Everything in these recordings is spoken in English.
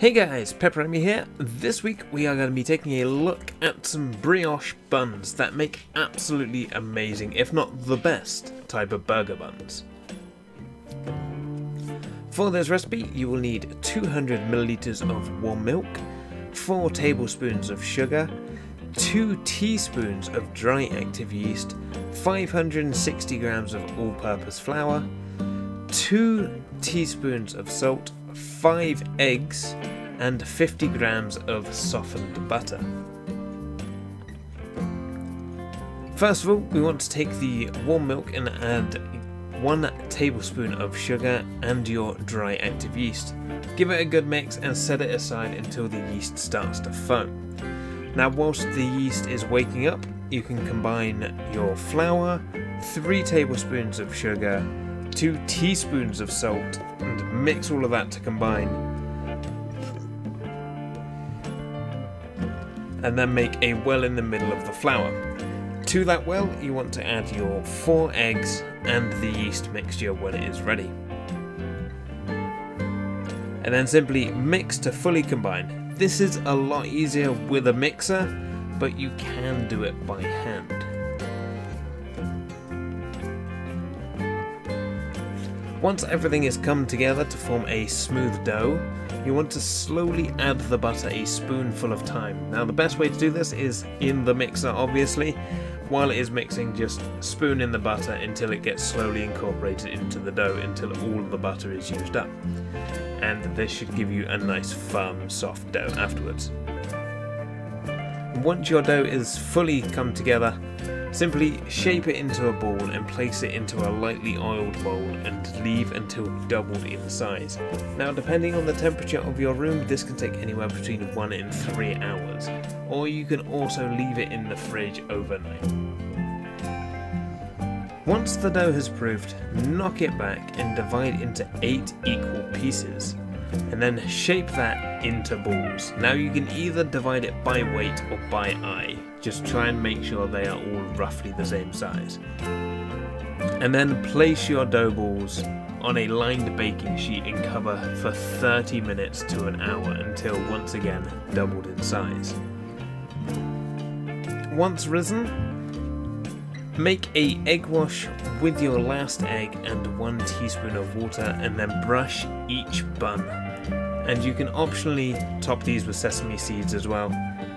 Hey guys, PepperAmmy here. This week we are going to be taking a look at some brioche buns that make absolutely amazing, if not the best, type of burger buns. For this recipe you will need 200 milliliters of warm milk, 4 tablespoons of sugar, 2 teaspoons of dry active yeast, 560 grams of all-purpose flour, 2 teaspoons of salt, 5 eggs, and 50 grams of softened butter. First of all, we want to take the warm milk and add 1 tablespoon of sugar and your dry active yeast. Give it a good mix and set it aside until the yeast starts to foam. Now, whilst the yeast is waking up, you can combine your flour, 3 tablespoons of sugar, 2 teaspoons of salt, and mix all of that to combine, and then make a well in the middle of the flour. To that well you want to add your 4 eggs and the yeast mixture when it is ready. And then simply mix to fully combine. This is a lot easier with a mixer, but you can do it by hand. Once everything is come together to form a smooth dough, you want to slowly add the butter a spoonful of time. Now the best way to do this is in the mixer, obviously. While it is mixing, just spoon in the butter until it gets slowly incorporated into the dough until all of the butter is used up. And this should give you a nice firm soft dough afterwards. Once your dough is fully come together, simply shape it into a ball and place it into a lightly oiled bowl and leave until doubled in size. Now, depending on the temperature of your room, this can take anywhere between 1 and 3 hours, or you can also leave it in the fridge overnight. Once the dough has proofed, knock it back and divide into 8 equal pieces, and then shape that into balls. Now you can either divide it by weight or by eye. Just try and make sure they are all roughly the same size. And then place your dough balls on a lined baking sheet and cover for 30 minutes to an hour until once again doubled in size. Once risen, make a egg wash with your last egg and 1 teaspoon of water, and then brush each bun. And you can optionally top these with sesame seeds as well.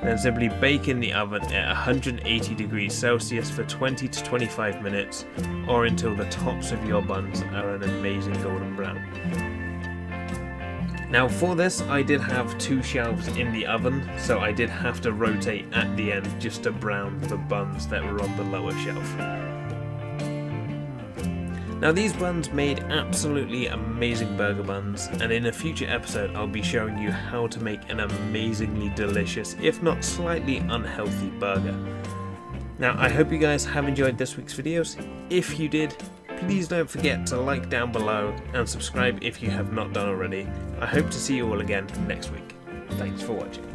Then simply bake in the oven at 180 degrees Celsius for 20 to 25 minutes, or until the tops of your buns are an amazing golden brown. Now for this, I did have 2 shelves in the oven, so I did have to rotate at the end just to brown the buns that were on the lower shelf. Now these buns made absolutely amazing burger buns, and in a future episode I'll be showing you how to make an amazingly delicious, if not slightly unhealthy burger. Now I hope you guys have enjoyed this week's videos. If you did, please don't forget to like down below and subscribe if you have not done already. I hope to see you all again next week. Thanks for watching.